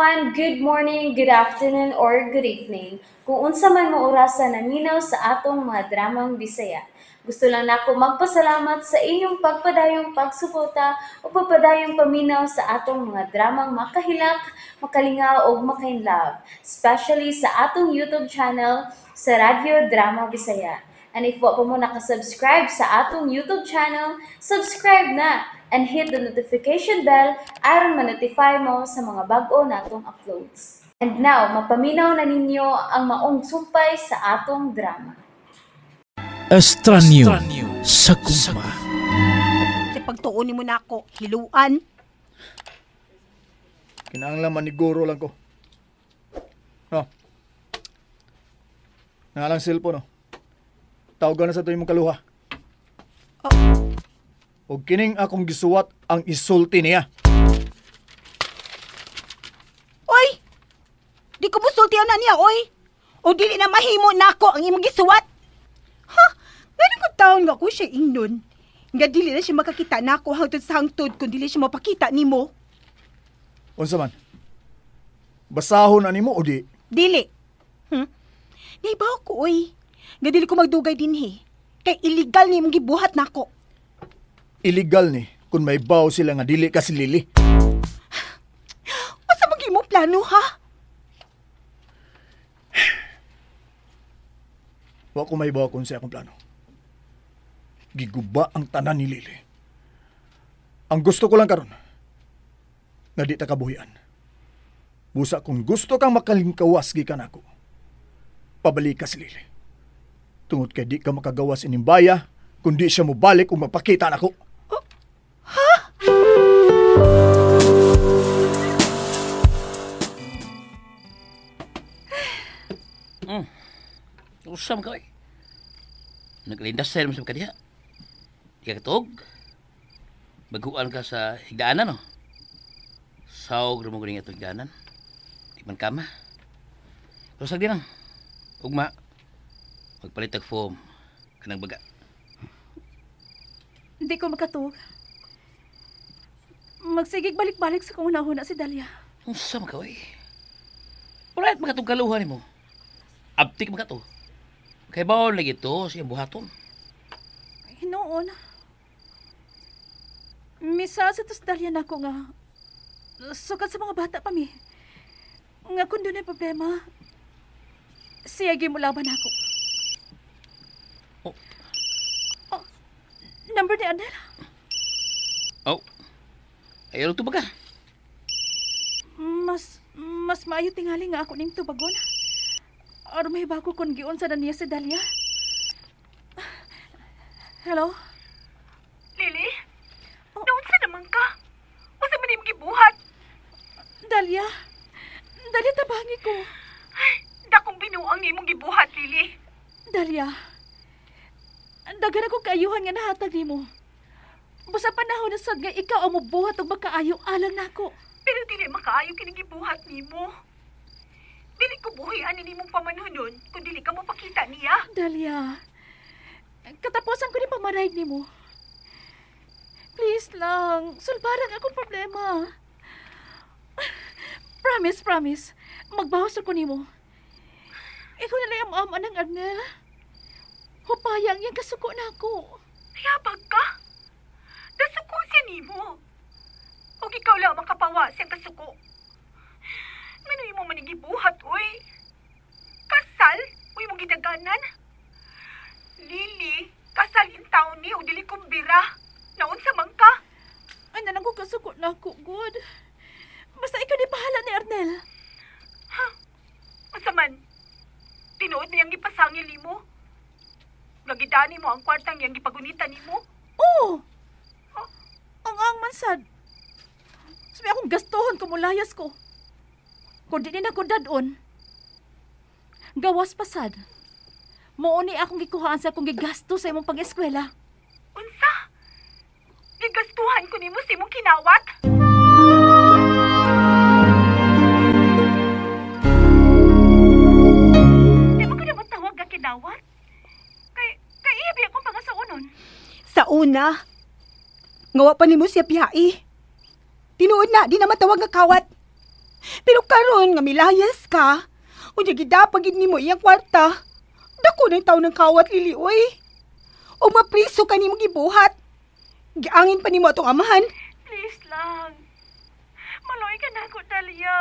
everyone, good morning, good afternoon, or good evening. Kung unsa man mo orasan naminaw sa atong mga dramang Bisaya. Gusto lang nako magpasalamat sa inyong pagpadayong pagsuporta o pagpadayong paminaw sa atong mga dramang makahilak, makalingaw o makainlove, especially sa atong YouTube channel sa Radyo Drama Bisaya. And if wa pa mo nakasubscribe sa atong YouTube channel, subscribe na and hit the notification bell aron ma-notify mo sa mga bag-o natong uploads. And now, mapaminaw na ninyo ang maong sumpay sa atong drama. Estranyo sa Gugma. Kasi pagtuunin mo na ako, hiluan. Kinahanglan maniguro lang ko. No. Nalang cellphone, no. Tawagan na sa tuwing mong kaluha. O kining akong gisuwat ang isulti niya. Oy! Di ko musultihan na niya, oy! O dili na mahimo na ako ang imong gisuwat. Ha? Ganun ko taon nga ko siya ingnon. Nga dili na siya makakita na ako hangtod sa hangtod kung dili siya mapakita ni mo. Unsa man? Basahon ani mo o di? Dili. Naibaw ko, oy. Nga dili ko magdugay dinhi. Kay illegal ni mong gibuhat na ako. Illegal ni kung may baw sila nga dili ka silili. Asa mong imong plano, ha? Wa ko may baw kung sa akong plano. Giguba ang tanan ni Lili. Ang gusto ko lang karon nga di ta kabuhian. Busa kung gusto kang makalingkawas gikan ako, pabalik ka si Lili. Tungod kay di ka makagawas inimbaya kung di siya mo balik o mapakita na ako. Ha? Usam ka eh. Naglindas sa mo sa kadiha. Di ka katog. Baguan ka sa higdaanan, no? Sawag rin mo ko rin ito higdaanan. Di man kama. Pero sagdi lang. Ugma. Magpalit ang foam. Kanang baga. Hindi ko makatug. Magsigig balik-balik sa kung unahuna si Dalia. Usam ka eh. Parait makatog kaluhan mo. Abtik makato. Kaya bawal lagi ito siyang buhaton. Hinoon. Misa sa tos Dalia na ako nga. Sukat sa mga bata pa mi. Nga kung doon ay problema, siyagi mo laban ako. Oh. Number ni Anel. Oh. Ayaw ito baga. Mas maayo tingali nga ako ning tubagon. Or may bago kung giun sa niya si Dalia. Hello? Lili? Doon sa naman ka? O sa manim gibuhat? Dalia? Dalia, tabangi ko. Ay, dakong binuang ni mong gibuhat, Lili. Dalia, dagan ako kaayuhan nga nahatag ni mo. Basta panahon na sad nga ikaw ang mubuhat o makaayo alang nako. Pero dili makaayo kinigibuhat ni mo. Dili ko buhian ni mong pamanhonon kung dili ka mo pakita niya. Dalia, katapusan ko ni pamarayag ni mo. Please lang, sulbarang akong problema. Promise. Magbawas ako ni mo. Ikaw na lang ang ama ng Arnel. Hupayang yung kasuko na ako. Yabag ka? Nasuko siya ni mo. O ikaw lang makapawa siyang kasuko. Nganoy mo manigibuhat, oy. Kasal? Uy mong gidaganan? Lili, kasal yung taon ni o dili kumbira. Naon sa man ka? Ay, nanang ko kasuko na ako, good. Basta ikaw di pahala ni Arnel. Ha? Asa man? Tinuod niyang ipasangil ni mo? Gagidani mo ang kwartang niyang ipagunita ni mo? Oo! Ang mansad. Sabi akong gastuhon kung mulayas ko. Kung di na ko dadon. Gawas pasad. Mooni akong gikuhaan sa akong gigasto sa imong pang-eskwela. Unsa? Gigastuhan ko ni mo sa imong kinawat? Di mo ko na matawag ka kinawat? Kay iyabi akong pangasaunon. Sa una, ngawa pa ni mo siya piyai. Tinuod na, di na matawag nga kawat. Pero karon nga milayas ka, unya gidapag gid nimo iyang kwarta. Dako na taon ng kawat lili oy. O mapriso ka nimo gibuhat. Giangin pa nimo atong amahan. Please lang. Maloy ka na ako, Dalia.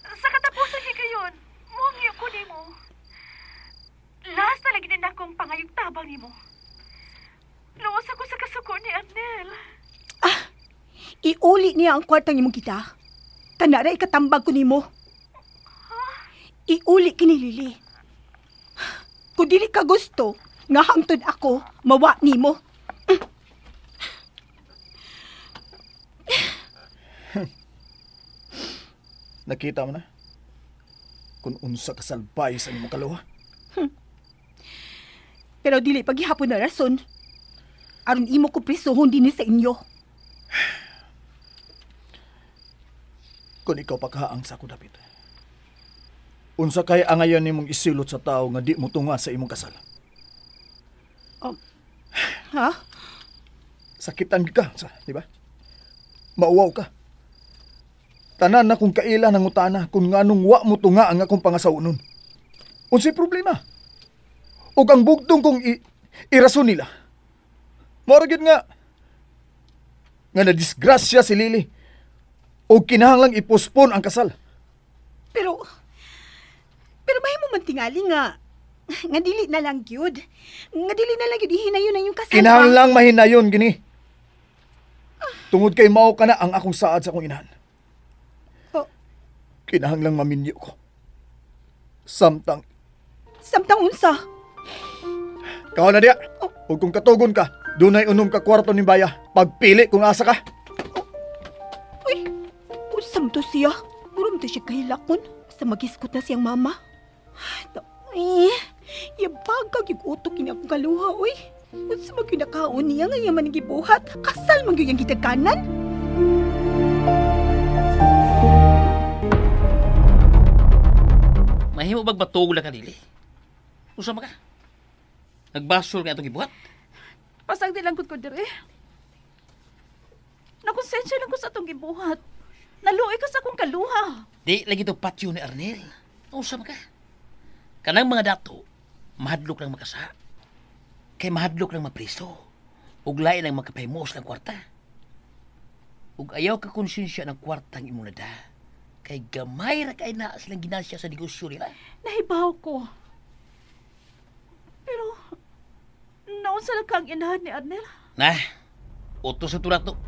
Sa katapusan ni kayon, muangyo ko nimo. Last na lagi din akong pangayog tabang nimo. Luwas ako sa kasuko ni Arnel. Iuli niya ang kwartang imong kita. Kanara ikatambag ko nimo. Iuli kini Lili. Kung dili ka gusto, nga hangtod ako, mawa nimo. Nakita mo na? Kung unsa ka salbay sa imong kaluha. Pero dili paghihapon na rason. Aron imo ko prisohon dinhi sa inyo. Kung ikaw paghaang sa ako dapit. Unsa kay angayon nimong isilot sa tao nga di mo tunga sa imong kasal. Ha? Sakitan ka, di ba? Mauwaw ka. Tanan na kung kaila ng utana kung nganong wa mo tunga ang akong pangasawunon. Unsay problema? O ang bugtong kong irason nila. Maragid nga na-disgrasya si Lily o kinahanglang ipospon ang kasal. Pero mahimo man tingali nga dili na lang gyud. Nga dili na lang gyud ihinayon ang iyong kasal. Kinahanglang mahinayon gini. Tungod kay mao ka na ang akong saad sa akong inahan. Oh. Kinahanglang maminyo ko. Samtang unsa? kao na diya. O kung katugon ka, dunay unom ka kwarto ni Baya. Pagpili kung asa ka. Uy, usam to siya. Muram to siya kahilakon. Sa magiskot na siyang mama. Ay, yabagag yung utok niya akong kaluha, uy. Kung sa magkinakaon niya nga yaman gibuhat, kasal magyuyang gitagkanan. Mahimo bag batog ka dili. Usa ka? Nagbasol nga itong ibuhat? Pasag di lang ko dire. Nakonsensya lang ko sa atong gibuhat. Naluoy ka sa akong kaluha. Di lagi to patio ni Arnel. Usa ka? Kanang mga dato, mahadlok lang makasa. Kay mahadlok lang mapriso. Ug lain ang makapahimos ng kwarta. Ug ayaw ka konsensya ng kwartang imong nada. Kay gamay ra kay na silang ginasya sa negosyo nila. Nahibaw ko. Pero, naunsa lang kang inahan ni Arnel? Nah, utos sa tulad to.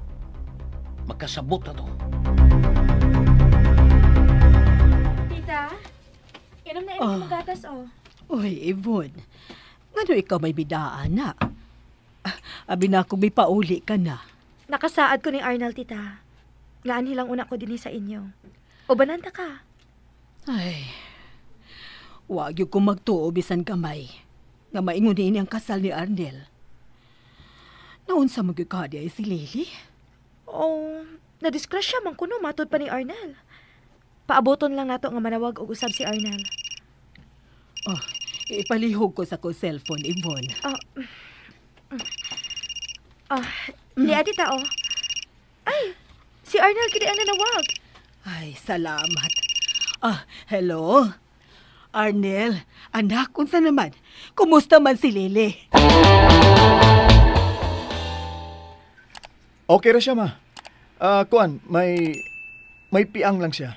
Magkasabot na to. Tita, inom na inom yung gatas, oh. Uy, Yvonne, ngano ikaw may bidaan na? Abi na kung may pauli ka na. Nakasaad ko ni Arnel, tita. Ngaan hilang una ko din sa inyo. O bananta ka? Ay, wag yung kung magtuo bisan kamay. Nga maingunin ang kasal ni Arnel. Naunsa magkakadi ay si Lily? O, nadiskrasya man kuno matod pa ni Arnel. Paaboton lang nato nga manawag og usab si Arnel. Oh, ipalihog ko sa ko cellphone, Yvonne. Niya, tita, oh. Ay, si Arnel kini ang nanawag. Ay, salamat. Hello? Arnel, anak, unsa naman? Kumusta man si Lily? Okay ra siya, ma. Kuan, may piang lang siya.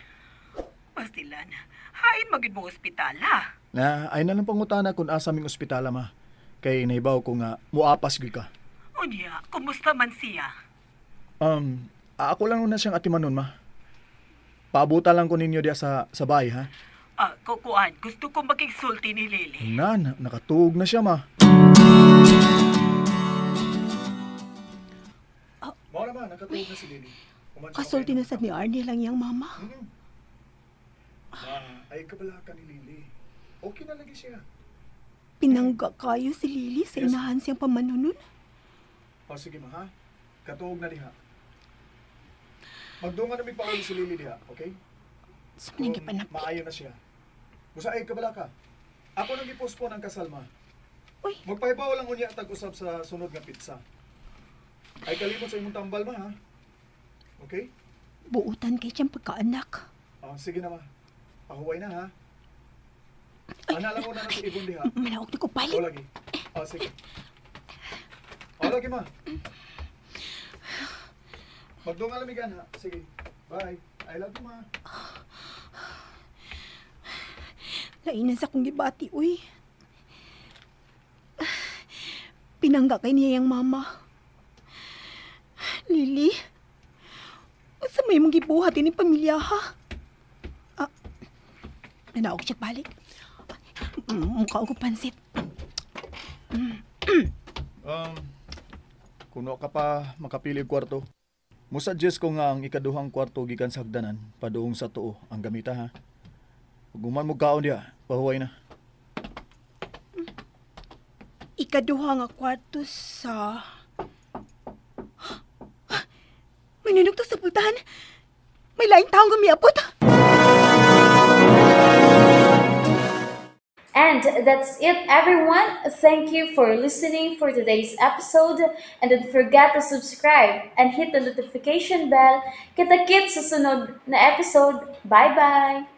Pastilan, hain magid mo ospital, ha? Na, ay na lang pangutana kung asa ming ospitala, ma. Kay nahibaw ko nga, muapas gyud ka. Unya, kumusta man siya? Ako lang na siyang atimanon, ma. Paabuta lang ko ninyo diya sa bahay, ha? Kukuan, gusto ko makigsulti ni Lily. Nakatuog na siya, ma. Mao naman, nakatuog na si Lily. Kasulti na sa ni Arnel lang yang mama. Ay kabala ka ni Lily. Okay na lagi siya. Pinangga kayo si Lily sa inahan siyang pamanunon. Sige, ma, ha? Katuog na diha. Magdungan na may pauli si Lily diha, okay? Sumling gipanapit. Maayo na siya. Busa ay kabala ka. Ako nang ipospon ang kasal, ma. Uy. Magpahibaw lang unya tag-usab sa sunod nga pizza. Ay kalimot sa imong tambal, ma, ha? Okay? Buutan kay siyang pagkaanak. Sige na, ma. Pahuway na, ha? Ana lang ko na sa ibon diha. Manawag na ko O palit. lagi. Sige. O lagi, ma. Magdunga lamigan, ha? Sige. Bye. I love you, ma. Lainan sa kong gibati, uy. Pinangga kay niya yung mama. Lily, sa may mong gibuhat ini pamilya, ha? Nanaog siya balik. Mukha ko pansit. Kuno ka pa makapili og kwarto. Musuggest ko nga ang ikaduhang kwarto gikan sa hagdanan paduong sa tuo ang gamita, ha. Ug guman mo kaon diha, pahuway na. Ikaduha nga kwarto sa... May nanugto sa pultahan. May laing taong gumiapot. And that's it, everyone. Thank you for listening for today's episode. And don't forget to subscribe and hit the notification bell. Kita-kits sa sunod na episode. Bye-bye!